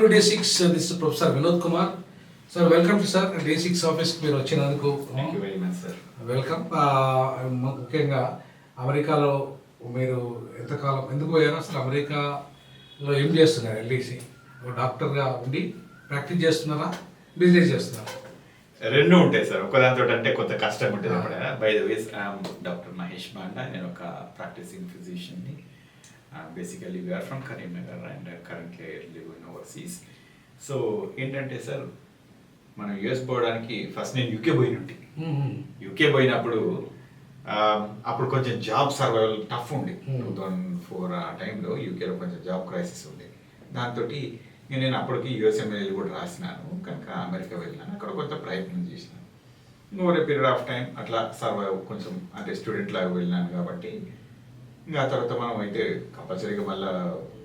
to Day 6. This is Professor Vinod Kumar. Sir, welcome to sir. Day 6 office కి మీరు వచ్చినందుకు thank you very much sir. Welcome. ముఖ్యంగా అమెరికాలో మీరు ఎంతకాలం ఎందుకు పోయారు, అసలు అమెరికాలో ఏం చేస్తున్నారు? ఎల్డీసీ డాక్టర్గా ఉండి ప్రాక్టీస్ చేస్తున్నారా, బిజినెస్ చేస్తున్నారా? రెండు ఉంటాయి సార్. ఒకదాంతో అంటే కొంత కష్టం ఉంటుంది ఎప్పుడైనా. By the ways doctor Mahesh Manda, నేను ఒక ప్రాక్టీసింగ్ ఫిజిషియన్ని. Basically we are from Karimnagar and currently live in overseas. So ఏంటంటే సార్, మనం యుఎస్ పోవడానికి ఫస్ట్ నేను యూకే పోయినట్టు. యూకే పోయినప్పుడు అప్పుడు కొంచెం జాబ్ సర్వైవల్ టఫ్ ఉండే. 2004 ఆ టైంలో యూకేలో కొంచెం జాబ్ క్రైసిస్ ఉంది. దాంతో నేను అప్పటికి యూఎస్ఎంఎల్ కూడా రాసినాను, కనుక అమెరికా వెళ్ళినాను. అక్కడ కొంత ప్రయత్నం చేసినాను. Over a period of time అట్లా సర్వైవ్ కొంచెం అంటే స్టూడెంట్ లాగా వెళ్ళినాను. కాబట్టి ఇంకా ఆ తర్వాత మనం అయితే కంపల్సరీగా మళ్ళీ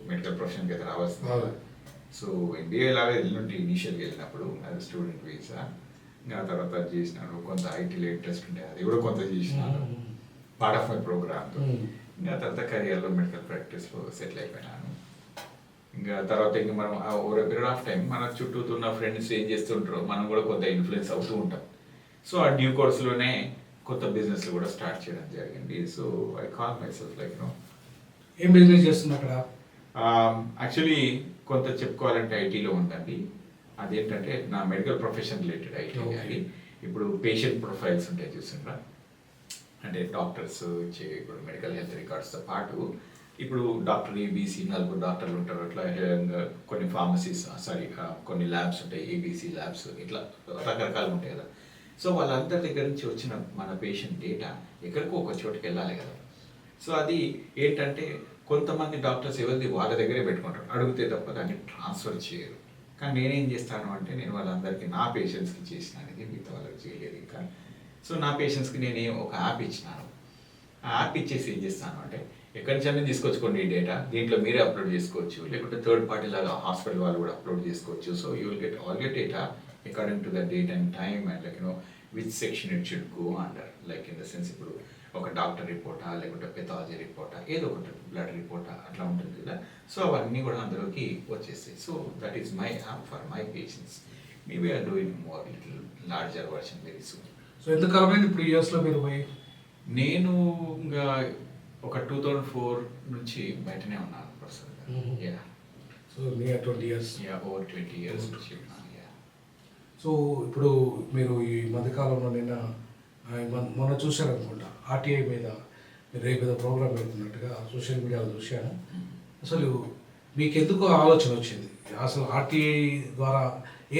మెడికల్ ప్రొఫెషన్కి అయితే రావాల్సింది. సో ఎంబీఏ లాగా వెళ్ళినట్టు ఇనీషియల్గా వెళ్ళినప్పుడు అది స్టూడెంట్ వీసా. ఇంకా ఆ తర్వాత అది చేసినాను. కొంత ఐటీలో ఇంట్రెస్ట్ ఉండే, అది కూడా కొంత చేసినాను, పార్ట్ ఆఫ్ మై ప్రోగ్రామ్తో. ఇంకా తర్వాత కెరియర్లో మెడికల్ ప్రాక్టీస్లో సెటిల్ అయిపోయినాను. ఇంకా తర్వాత ఇంకా మనం ఓవర్ పీరియడ్ ఆఫ్ టైం మన చుట్టూ ఉన్న ఫ్రెండ్స్ ఏం చేస్తుంటారో మనం కూడా కొంత ఇన్ఫ్లుయెన్స్ అవుతూ ఉంటాం. సో ఆ డ్యూ కోర్స్లోనే కొత్త బిజినెస్ కూడా స్టార్ట్ చేయడం జరిగింది. So I call my self like ఏం బిజినెస్ చేస్తున్నా అక్కడ? యాక్చువల్లీ కొంత చెప్పుకోవాలంటే ఐటీలో ఉందండి. అదేంటంటే నా మెడికల్ ప్రొఫెషన్ రిలేటెడ్ ఐటీ. అది ఇప్పుడు పేషెంట్ ప్రొఫైల్స్ ఉంటాయి చూసిండ్రా, అంటే డాక్టర్స్ ఇచ్చే ఇప్పుడు మెడికల్ హెల్త్ రికార్డ్స్తో పాటు ఇప్పుడు డాక్టర్ ఏబీసీ 4 డాక్టర్లు ఉంటారు. అట్లా కొన్ని ఫార్మసీస్ కొన్ని ల్యాబ్స్ ఉంటాయి, ఏబీసీ ల్యాబ్స్, ఇట్లా రకరకాలు ఉంటాయి కదా. సో వాళ్ళందరి దగ్గర నుంచి వచ్చిన మన పేషెంట్ డేటా ఎక్కడికో ఒక చోటుకి వెళ్ళాలి కదా. సో అది ఏంటంటే కొంతమంది డాక్టర్స్ ఎవరిది వాళ్ళ దగ్గరే పెట్టుకుంటారు, అడిగితే తప్ప దాన్ని ట్రాన్స్ఫర్ చేయరు. కానీ నేనేం చేస్తాను అంటే నేను వాళ్ళందరికీ నా పేషెంట్స్కి చేసిన అనేది మిగతా వాళ్ళకి చేయలేదు ఇంకా. సో నా పేషెంట్స్కి నేను ఒక యాప్ ఇచ్చినాను. ఆ యాప్ ఇచ్చేసి ఏం చేస్తాను అంటే ఎక్కడి నుంచి అన్నీ తీసుకొచ్చుకోండి ఈ డేటా, దీంట్లో మీరే అప్లోడ్ చేసుకోవచ్చు, లేకుంటే థర్డ్ పార్టీ లాగా హాస్పిటల్ వాళ్ళు కూడా అప్లోడ్ చేసుకోవచ్చు. So you will get all your data according to the date and time and like which section it should go under. Like in the sense ఇప్పుడు ఒక డాక్టర్ రిపోర్టా, లేకుంటే pathology రిపోర్టా, ఏదో ఒకటి blood రిపోర్టా అట్లా ఉంటుంది కదా. సో అవన్నీ కూడా అందులోకి వచ్చేస్తాయి. So that is my app for my patients. Maybe are doing more little larger version very soon. So ఎంతకాలమైంది ఇప్పుడు యూఎస్లో మీరు పోయి? నేను ఇంకా ఒక 2004 నుంచి బయటనే ఉన్నాను professor. Yeah. So near 20 years. Yeah, over 20 years నుంచి ఉన్నాను. యా. సో ఇప్పుడు మీరు ఈ మధ్యకాలంలో మొన్న చూశారనుకుంటా ఆర్టీఐ మీద మీరు రేపు ఏదో ప్రోగ్రామ్ పెడుతున్నట్టుగా సోషల్ మీడియాలో చూశాను. అసలు మీకు ఎందుకు ఆలోచన వచ్చింది? అసలు ఆర్టీఐ ద్వారా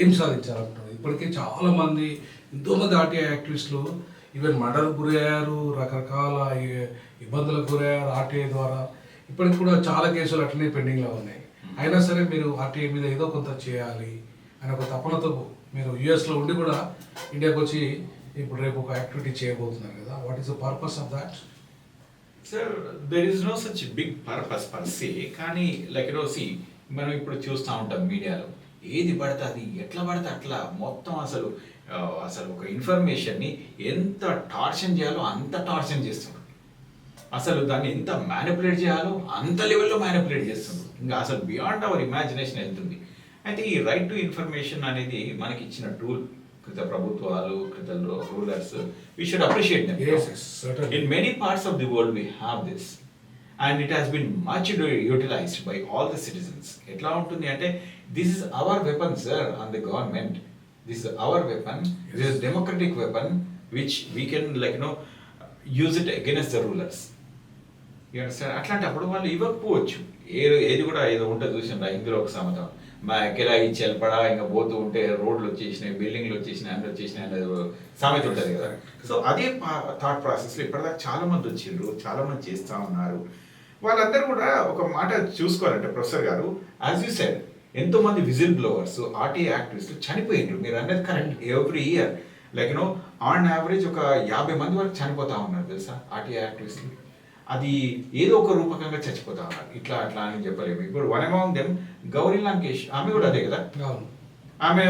ఏం సాధించాలనుకుంటున్నారు? ఇప్పటికే చాలామంది ఎంతోమంది ఆర్టీఐ యాక్టివిస్టులు ఈవెన్ మర్డర్కు గురయ్యారు, రకరకాల ఇబ్బందులకు గురయ్యారు ఆర్టీఐ ద్వారా. ఇప్పటికి కూడా చాలా కేసులు అట్లనే పెండింగ్లో ఉన్నాయి. అయినా సరే మీరు ఆర్టీఐ మీద ఏదో కొంత చేయాలి అనే ఒక తపనతో మీరు యూఎస్లో ఉండి కూడా ఇండియాకి వచ్చి ఇప్పుడు రేపు ఒక యాక్టివిటీ చేయబోతున్నారు కదా. What is the purpose of that? Sir, there is no such big purpose per se. కానీ లైక్ మనం ఇప్పుడు చూస్తూ ఉంటాం మీడియాలో, ఏది పడితే అది ఎట్లా పడితే అట్లా మొత్తం అసలు ఒక ఇన్ఫర్మేషన్ని ఎంత టార్షన్ చేయాలో అంత టార్షన్ చేస్తున్నారు. అసలు దాన్ని ఎంత మ్యానిపులేట్ చేయాలో అంత లెవెల్లో మ్యానిపులేట్ చేస్తున్నారు. ఇంకా అసలు బియాండ్ అవర్ ఇమాజినేషన్ వెళ్తుంది. అయితే ఈ రైట్ టు ఇన్ఫర్మేషన్ అనేది మనకి ఇచ్చిన టూల్. కృత ప్రభుత్వాలు, కృత rulers, we should appreciate them. Yes, certainly. In many parts of the world we have this and it has been much utilized by all the citizens. Etla untundi ante this is our weapon sir on the government. This is our weapon. This is democratic weapon which we can use it against the rulers. You understand? అట్లాంటప్పుడు వాళ్ళు ఇవ్వకపోవచ్చు. ఏది కూడా ఏదో ఉంటుంది చూసిండ్రా, ఇందులో ఒక సమతం మా కిరాయి చెల్పడా ఇంకా పోతూ ఉంటే రోడ్లు వచ్చేసినాయి, బిల్డింగ్లు వచ్చేసినాయి, అన్నీ వచ్చేసినాయి అనేది సామెత ఉంటుంది కదా. సో అదే థాట్ ప్రాసెస్లో ఇప్పటిదాకా చాలా మంది వచ్చిండ్రు, చాలా మంది చేస్తూ ఉన్నారు. వాళ్ళందరూ కూడా ఒక మాట చూసుకోవాలంటే ప్రొఫెసర్ గారు, యాజ్ యూ సెడ్, ఎంతో మంది విజిల్ బ్లోవర్స్, ఆర్టీఐ యాక్టివిస్టులు చనిపోయిండ్రు. మీరు అనేది correct. Every year like on average ఒక 50 మంది వరకు చనిపోతా ఉన్నారు తెలుసా ఆర్టీఐ యాక్టివిస్టులు. అది ఏదో ఒక రూపకంగా చచ్చిపోతా ఉన్నారు. ఇట్లా అట్లా అని చెప్పలేము. ఇప్పుడు one among them Gauri Lankesh, ఆమె కూడా అదే కదా. ఆమె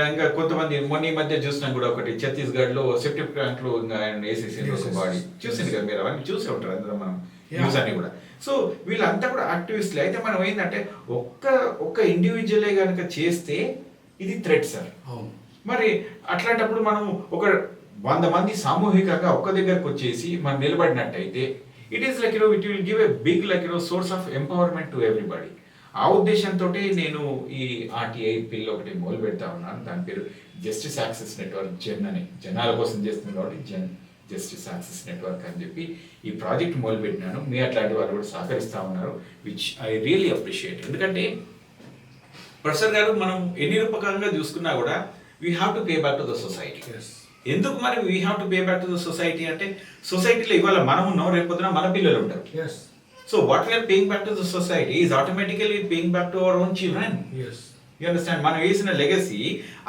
ఇంకా కొంతమంది మొన్న ఈ మధ్య చూసినా కూడా ఒకటి ఛత్తీస్గఢ్ లో సెప్టిక్ ట్యాంక్ లో ఇంకా ఆయన వేసేసి ఒక బాడీ చూసింది కదా, మీరు అవన్నీ చూసి ఉంటారు అందులో మనం న్యూస్ అన్ని కూడా. సో వీళ్ళంతా కూడా యాక్టివిస్టులు. అయితే మనం ఏంటంటే ఒక్క ఇండివిజువలే కనుక చేస్తే ఇది థ్రెట్ సార్. మరి అట్లాంటప్పుడు మనం ఒక 100 మంది సామూహికంగా ఒక్క దగ్గరకు వచ్చేసి మనం నిలబడినట్టయితే it is like it will give a big like source of empowerment to everybody. ఆ ఉద్దేశంతో నేను ఈ ఆర్టీఐ పిల్ ఒకటి మొదలు పెడతా ఉన్నాను. దాని పేరు జస్టిస్ యాక్సెస్ నెట్వర్క్, జెన్ అని, జనాల కోసం చేస్తుంది కాబట్టి జెన్ జస్టిస్ యాక్సెస్ నెట్వర్క్ అని చెప్పి ఈ ప్రాజెక్ట్ మొదలు పెట్టినాను. మీ అట్లాంటి వాళ్ళు కూడా సహకరిస్తూ ఉన్నారు, విచ్ ఐ రియలీ అప్రిషియేట్. ఎందుకంటే ప్రొఫెసర్ గారు మనం ఎన్ని రూపకంగా చూసుకున్నా కూడా we have to pay back to the society. ఎందుకు మరి we have to pay back to the society అంటే సొసైటీలో ఇవాళ మనం ఉన్నాం, రేపొద్దున మన పిల్లలు ఉంటారు. So what we are paying back to the society is automatically paying back to our own children. Yes. You understand? మనం వేసిన లెగసీ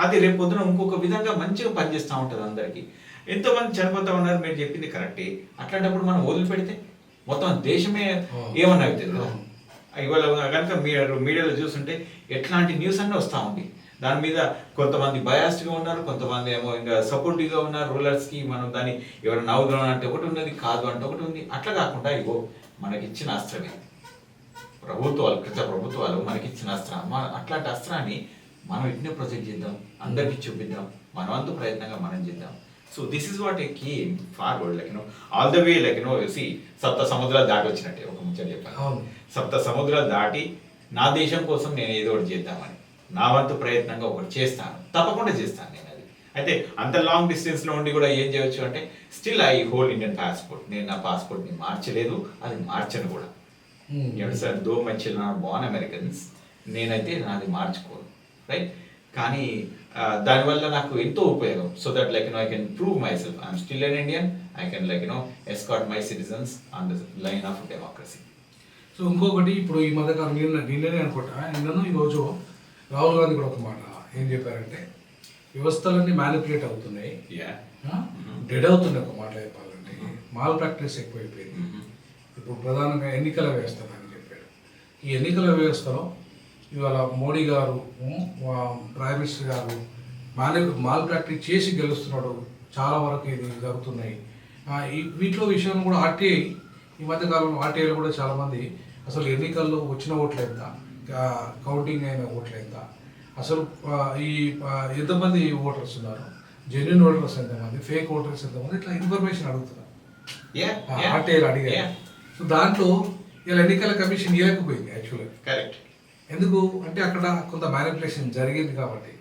అది రేపు పొద్దున ఇంకొక విధంగా మంచిగా పనిచేస్తూ ఉంటుంది అందరికీ. ఎంతో మంది చనిపోతా ఉన్నారు, మీరు చెప్పింది కరెక్టే. అట్లాంటప్పుడు మనం వదిలిపెడితే మొత్తం దేశమే ఏమన్నా అవుతుంది కదా. ఇవాళ కనుక మీరు మీడియాలో చూస్తుంటే ఎట్లాంటి న్యూస్ అన్నీ వస్తూ ఉంది. దాని మీద కొంతమంది బయాస్డ్గా ఉన్నారు, కొంతమంది ఏమో ఇంకా సపోర్టివ్గా ఉన్నారు రూలర్స్కి. మనం దాన్ని ఎవరు నవ్వుదాం అంటే ఒకటి ఉన్నది, కాదు అంటే ఒకటి ఉంది. అట్లా కాకుండా ఇగో మనకిచ్చిన అస్త్రమే ప్రభుత్వాలు, ప్రభుత్వాలు మనకిచ్చిన అస్త్రం. అట్లాంటి అస్త్రాన్ని మనం ఇట్నే ప్రొజెక్ట్ చేద్దాం, అందరికీ చూపిద్దాం, మనవంతు ప్రయత్నంగా మనం చేద్దాం. So this is what a came forward like all the way like సి సప్త సముద్రాలు దాటి వచ్చినట్టే ఒక ముచ్చట చెప్పాను. సప్త సముద్రాలు దాటి నా దేశం కోసం నేను ఏదో ఒకటి చేద్దామని నా వంతు ప్రయత్నంగా ఒకటి చేస్తాను, తప్పకుండా చేస్తాను నేను అది. అయితే అంత లాంగ్ డిస్టెన్స్లో ఉండి కూడా ఏం చేయొచ్చు అంటే still I hold Indian passport. నేను నా పాస్పోర్ట్ని మార్చలేదు, అది మార్చను కూడా. Sir though my children are born Americans, నేనైతే నాది మార్చుకోను, రైట్. కానీ దానివల్ల నాకు ఎంతో ఉపయోగం. So that like I can prove myself I'm still an Indian. I can like escort my citizens on the line of democracy. So ఇంకొకటి ఇప్పుడు ఈ మధ్యకాలం నిన్ననే అనుకుంటా, నిన్నను ఈరోజు రాహుల్ గాంధీ కూడా ఒక మాట ఏం చెప్పారంటే వ్యవస్థలన్నీ మ్యానిపులేట్ అవుతున్నాయి, డెడ్ అవుతున్నాయి. ఒక మాట చెప్పాలంటే మాల్ ప్రాక్టీస్ ఎక్కువైపోయింది. ఇప్పుడు ప్రధానంగా ఎన్నికల వ్యవస్థ అని చెప్పాడు. ఈ ఎన్నికల వ్యవస్థలో ఇవాళ మోడీ గారు, ప్రైమ్ మినిస్టర్ గారు మాల్ ప్రాక్టీస్ చేసి గెలుస్తున్నాడు. చాలా వరకు ఇది జరుగుతున్నాయి. వీటిలో విషయంలో కూడా ఆర్టీఐ ఈ మధ్యకాలంలో ఆర్టీఐలో కూడా చాలామంది అసలు ఎన్నికల్లో వచ్చిన ఓట్లు ఎంత, కౌంటింగ్ అయిన ఓట్లు ఎంత, అసలు ఈ ఎంతమంది ఓటర్స్ ఉన్నారు, జెన్యున్ ఓటర్స్ ఎంతమంది, ఫేక్ ఓటర్స్ ఎంతమంది, ఇట్లా ఇన్ఫర్మేషన్ అడుగుతున్నారు ఆర్టీఐలు అడిగారు. సో దాంట్లో ఇలా ఎన్నికల కమిషన్ ఇవ్వకపోయింది యాక్చువల్గా. కరెక్ట్. ఎందుకు అంటే అక్కడ కొంత మ్యానిపులేషన్ జరిగింది కాబట్టి.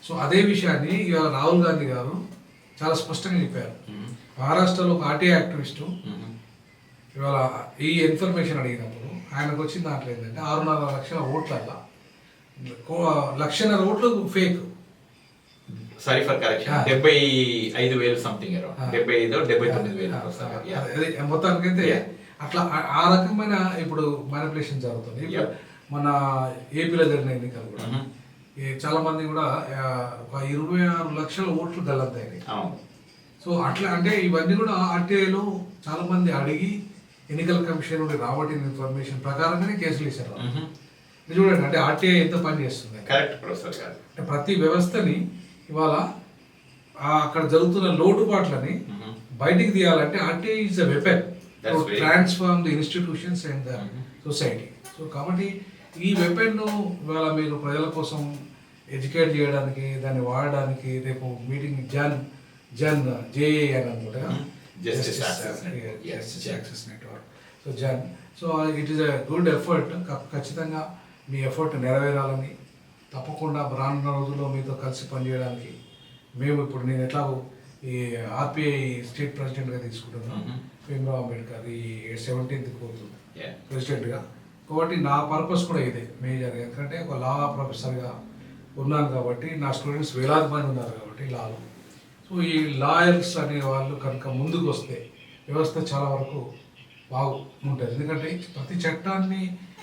సో అదే విషయాన్ని ఇవాళ రాహుల్ గాంధీ గారు చాలా స్పష్టంగా చెప్పారు. మహారాష్ట్రలో ఒక ఆర్టీఐ యాక్టివిస్టు ఇవాళ ఈ ఇన్ఫర్మేషన్ అడిగినప్పుడు ఆయనకు వచ్చిన దాంట్లో ఏంటంటే 6.5 లక్షల ఓట్లల్లా 1.5 లక్షల ఓట్లు fake. Sorry for correction, 75,000 something, 79,000 మొత్తానికైతే అట్లా ఆ రకమైన ఇప్పుడు మ్యానిపులేషన్ జరుగుతుంది. మన ఏపీలో జరిగిన ఎన్నికలు కూడా చాలా మంది కూడా ఒక 26 లక్షల ఓట్లు గల్లంతాయి. సో అట్లా అంటే ఇవన్నీ కూడా ఆర్టీఐలో చాలా మంది అడిగి ఎన్నికల కమిషన్ నుండి రాబట్టిన ఇన్ఫర్మేషన్ ప్రకారంగానే కేసులు వేశారు. చూడండి అంటే ఆర్టీఐ ఎంత పని చేస్తుంది. కరెక్ట్ ప్రొఫెసర్ గారు. అంటే ప్రతి వ్యవస్థని ఇవాళ అక్కడ జరుగుతున్న లోటుపాట్లని బయటికి తీయాలంటే RTI is a weapon to transform the institutions and the society. So కాబట్టి ఈ వెపన్ను ఇవాళ మీరు ప్రజల కోసం ఎడ్యుకేట్ చేయడానికి, దాన్ని వాడడానికి రేపు మీటింగ్ జేఏ అని అనుకుంటా, justice access network. So so it is a good effort. ఖచ్చితంగా మీ ఎఫర్ట్ నెరవేరాలని, తప్పకుండా రానున్న రోజుల్లో మీతో కలిసి పనిచేయడానికి మేము ఇప్పుడు నేను ఎట్లాగో ఈ ఆర్పిఐ స్టేట్ ప్రెసిడెంట్గా తీసుకుంటున్నాను. భీమ్రావ్ అంబేద్కర్ ఈ 17th పోతుంది ప్రెసిడెంట్గా. కాబట్టి నా పర్పస్ కూడా ఇదే మేజర్గా, ఎందుకంటే ఒక లా ప్రొఫెసర్గా ఉన్నాను కాబట్టి నా స్టూడెంట్స్ వేలాది మంది ఉన్నారు కాబట్టి లాలో. సో ఈ లాయర్స్ అనే వాళ్ళు కనుక ముందుకు వస్తే వ్యవస్థ చాలా వరకు బాగుంటుంది. ఎందుకంటే ప్రతి చట్టాన్ని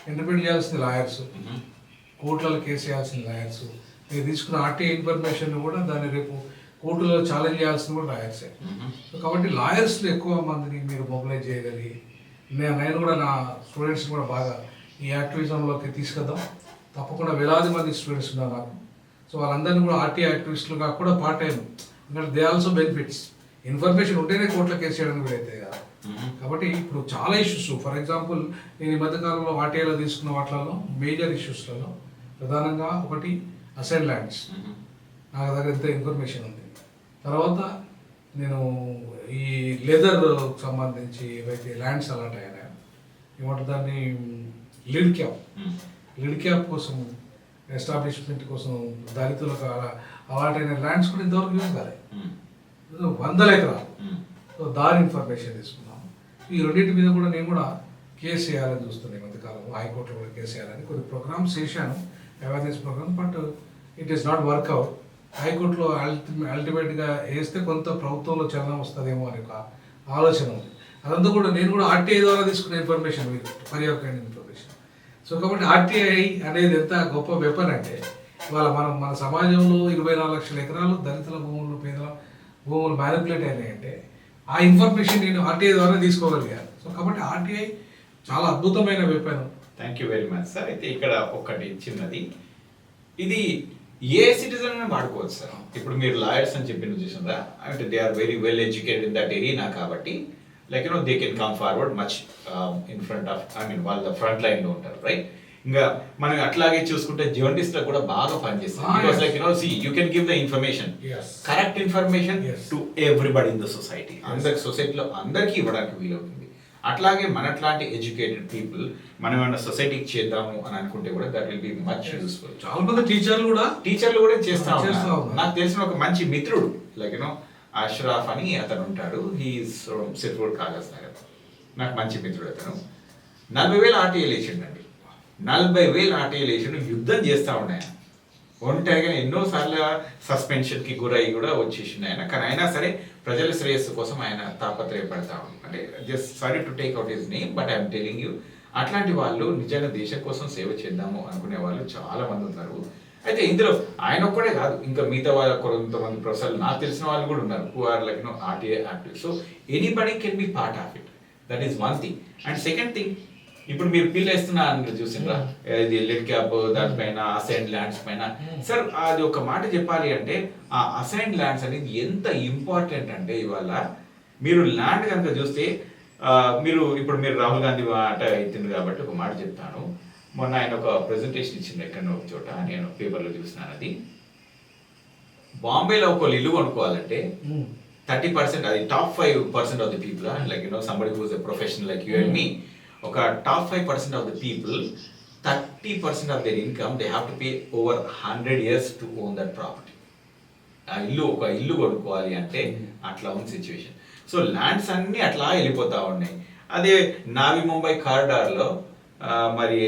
ఇంటర్ప్రిట్ చేయాల్సింది లాయర్స్, కోర్టులలో కేసు వేయాల్సిన లాయర్స్, మీరు తీసుకున్న ఆర్టీఐ ఇన్ఫర్మేషన్ కూడా దాన్ని రేపు కోర్టులో ఛాలెంజ్ చేయాల్సింది కూడా లాయర్సే. సో కాబట్టి లాయర్స్లో ఎక్కువ మందిని మీరు మొబిలైజ్ చేయగలిగి నేను కూడా నా స్టూడెంట్స్ని కూడా బాగా ఈ యాక్టివిజంలోకి తీసుకెళ్దాం. తప్పకుండా వేలాది మంది స్టూడెంట్స్ ఉన్నారు నాకు. సో వాళ్ళందరినీ కూడా ఆర్టీఐ యాక్టివిస్టులుగా కూడా పార్ట్ టైం, ఎందుకంటే దే ఆల్సో బెనిఫిట్స్. ఇన్ఫర్మేషన్ ఉంటేనే కోర్టులో కేసు చేయడానికి వీలైతే కదా. కాబట్టి ఇప్పుడు చాలా ఇష్యూస్, ఫర్ ఎగ్జాంపుల్ నేను ఈ మధ్యకాలంలో ఆర్టీఐలో తీసుకున్న వాటిలలో మేజర్ ఇష్యూస్లలో ప్రధానంగా ఒకటి అసైన్ ల్యాండ్స్. నాకు దగ్గర ఎంత ఇన్ఫర్మేషన్ ఉంది. తర్వాత నేను ఈ లెదర్ సంబంధించి ఏవైతే ల్యాండ్స్ అలాట్ అయినాయో, ఏమంటారు దాన్ని, లిడ్ క్యాప్ కోసం, ఎస్టాబ్లిష్మెంట్ కోసం దళితులకు అలాట్ అయిన ల్యాండ్స్ కూడా ఇంతవరకు యూజ్ కాలేదు, 100 ఎకరాలు. సో దాని ఇన్ఫర్మేషన్ తీసుకున్నాము. ఈ రెండింటి మీద కూడా నేను కూడా కేసు చేయాలని చూస్తున్నాను. ఈ మధ్యకాలంలో హైకోర్టులో కూడా కేసు చేయాలని కొన్ని ప్రోగ్రామ్స్ చేశాను, awareness programme. But it is not work out. హైకోర్టులో అల్టిమేట్గా వేస్తే కొంత ప్రభుత్వంలో చలనం వస్తుందేమో అనే ఒక ఆలోచన ఉంది. అదంతా కూడా నేను కూడా ఆర్టీఐ ద్వారా తీసుకున్న information, for your kind information. So కాబట్టి ఆర్టీఐ అనేది ఎంత గొప్ప వెపన్ అంటే, ఇవాళ మన సమాజంలో 24 లక్షల ఎకరాలు దళితుల భూములు, పేదల భూములు మ్యానిపులేట్ అయినాయంటే ఆ ఇన్ఫర్మేషన్ నేను ఆర్టీఐ ద్వారా తీసుకోగలిగాను. సో కాబట్టి ఆర్టీఐ చాలా అద్భుతమైన weapon. Thank you very much sir. అయితే ఇక్కడ ఒకటి చిన్నది, ఇది ఏ సిటిజన్ వాడుకోవచ్చు సార్. ఇప్పుడు మీరు లాయర్స్ అని చెప్పిన చూసిందా, అంటే they are very well educated in that area కాబట్టి like they can come forward much in front of, వాళ్ళ ఫ్రంట్ లైన్ లో ఉంటారు, రైట్. ఇంకా మనం అట్లాగే చూసుకుంటే జర్నలిస్ట్ కూడా బాగా పనిచేస్తారు. Because like you can give the information, correct information to everybody in the society. అందరికి సొసైటీలో అందరికీ ఇవ్వడానికి వీలవుతుంది. అట్లాగే మనట్లాంటి ఎడ్యుకేటెడ్ పీపుల్ మనం ఏమైనా సొసైటీకి చేద్దాము అని అనుకుంటే కూడా that will be much useful. చాలా మంది టీచర్లు కూడా చేస్తా ఉన్నారు. నాకు తెలిసిన ఒక మంచి మిత్రుడు లైక్ అష్రాఫ్ అని అతను ఉంటాడు. హీఈస్ సిర్పూర్ కాగజ్ నగర్. నాకు మంచి మిత్రుడు అతను. 40,000 ఆర్టీఐలు వేసిండండి. 40,000 ఆర్టీఐలు వేసిండు. యుద్ధం చేస్తా ఉన్నాయి ఒంటరిగా. ఎన్నోసార్లు సస్పెన్షన్కి గురయ్యి కూడా వచ్చేసిండు ఆయన. కానీ అయినా సరే ప్రజల శ్రేయస్సు కోసం ఆయన తాపత్రయపడతా ఉన్నాడు. అంటే just sorry to take out his name, but I'm telling you, అట్లాంటి వాళ్ళు నిజంగా దేశం కోసం సేవ చేద్దాము అనుకునే వాళ్ళు చాలా మంది ఉన్నారు. అయితే ఇందులో ఆయన ఒక్కడే కాదు, ఇంకా మిగతా వాళ్ళ కొంతమంది ప్రొఫెసర్లు నాకు తెలిసిన వాళ్ళు కూడా ఉన్నారు who are like RTI active. So anybody can be part of it. That is one thing. And second thing, ఇప్పుడు మీరు పిల్ వేస్తున్నా అని చూసిండ్రా, ఇది లిడ్ క్యాప్ దానిపైన, అసైన్డ్ ల్యాండ్స్ పైన. సార్ అది ఒక మాట చెప్పాలి అంటే, ఆ అసైన్డ్ ల్యాండ్స్ అనేది ఎంత ఇంపార్టెంట్ అంటే, ఇవాళ మీరు ల్యాండ్ కనుక చూస్తే ఇప్పుడు మీరు రాహుల్ గాంధీ మాట అవుతుంది కాబట్టి ఒక మాట చెప్తాను. మొన్న ఆయన ఒక ప్రెజెంటేషన్ ఇచ్చింది ఎక్కడో ఒక చోట, నేను పేపర్లో చూసినాను. అది బాంబేలో ఒక ఇల్లు కొనుక్కోవాలంటే 30%, అది top 5% of the people, like somebody who's a professional like you and me, ఒక top 5% of the people 30% of their income they have to pay over 100 years to own that property. ఒక ఇల్లు కొనుక్కోవాలి అంటే అట్లా ఉంది సిచ్యువేషన్. సో ల్యాండ్స్ అన్నీ అట్లా వెళ్ళిపోతా ఉన్నాయి. అదే నావి ముంబై కారిడార్లో మరి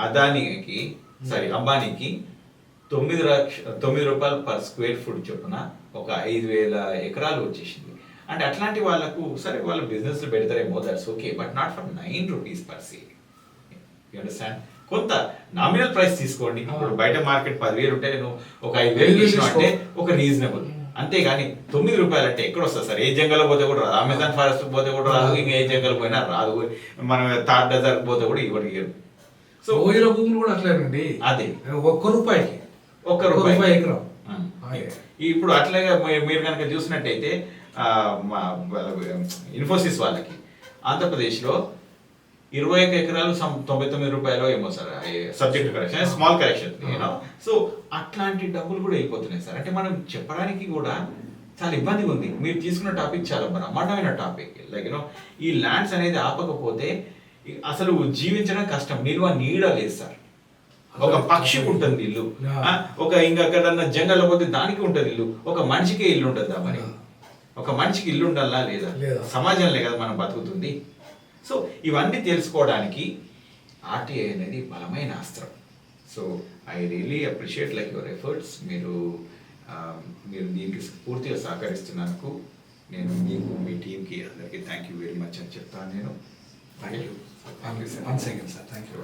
అంబానీకి 9 రూపాయలు పర్ స్క్వేర్ ఫుట్ చొప్పున ఒక 5,000 ఎకరాలు వచ్చేసింది. అంటే అట్లాంటి వాళ్ళకు సరే వాళ్ళు బిజినెస్లు పెడతారేమో, that's okay, but not for 9 rupees per se. You understand? కొంత నామినల్ ప్రైస్ తీసుకోండి. ఇప్పుడు బయట మార్కెట్ 10,000 ఉంటే నువ్వు ఒక 5,000 తీసినావు అంటే ఒక రీజనబుల్. అంతేగాని 9 రూపాయలు అంటే ఎక్కడ వస్తుంది సార్? ఏ జంగల్లో పోతే కూడా రాదు, అమెజాన్ ఫారెస్ట్ పోతే కూడా రాదు, ఇంకా ఏ జంగల్ పోయినా రాదు, మనం థర్డ్ డెజర్ట్ పోతే కూడా ఇవ్వడు. సో ఓయిల భూములు కూడా అట్లేనండి. అదే ఒక్క రూపాయి ఎకరం. ఇప్పుడు అట్లాగే మీరు కనుక చూసినట్టయితే ఇన్ఫోసిస్ వాళ్ళకి ఆంధ్రప్రదేశ్లో 21 ఎకరాలు 99 రూపాయలు ఏమో sir, subject correction, small correction. So అట్లాంటి డబ్బులు కూడా వెళ్ళిపోతున్నాయి సార్. అంటే మనం చెప్పడానికి కూడా చాలా ఇబ్బందిగా ఉంది. మీరు తీసుకున్న టాపిక్ చాలా బ్రహ్మాండమైన టాపిక్. లైక్ ఈ ల్యాండ్స్ అనేది ఆపకపోతే అసలు జీవించడం కష్టం. నీడ లేదు సార్. ఒక పక్షికి ఉంటుంది ఇల్లు, ఒక ఇంకెక్కడన్నా జంగల్లో పోతే దానికి ఉంటుంది ఇల్లు. ఒక మనిషికి ఇల్లు ఉంటుందా? మరి ఒక మనిషికి ఇల్లు ఉండాలా లేదా? సమాజంలో కదా మనం బతుకుతుంది. సో ఇవన్నీ తెలుసుకోవడానికి ఆర్టీఐ అనేది బలమైన అస్త్రం. So I really appreciate like your efforts. మీరు దీనికి పూర్తిగా సహకరిస్తున్నందుకు నేను మీకు, మీ టీంకి అందరికీ థ్యాంక్ యూ వెరీ మచ్ అని చెప్తాను. నేను thank you. One second, sir. Thank you.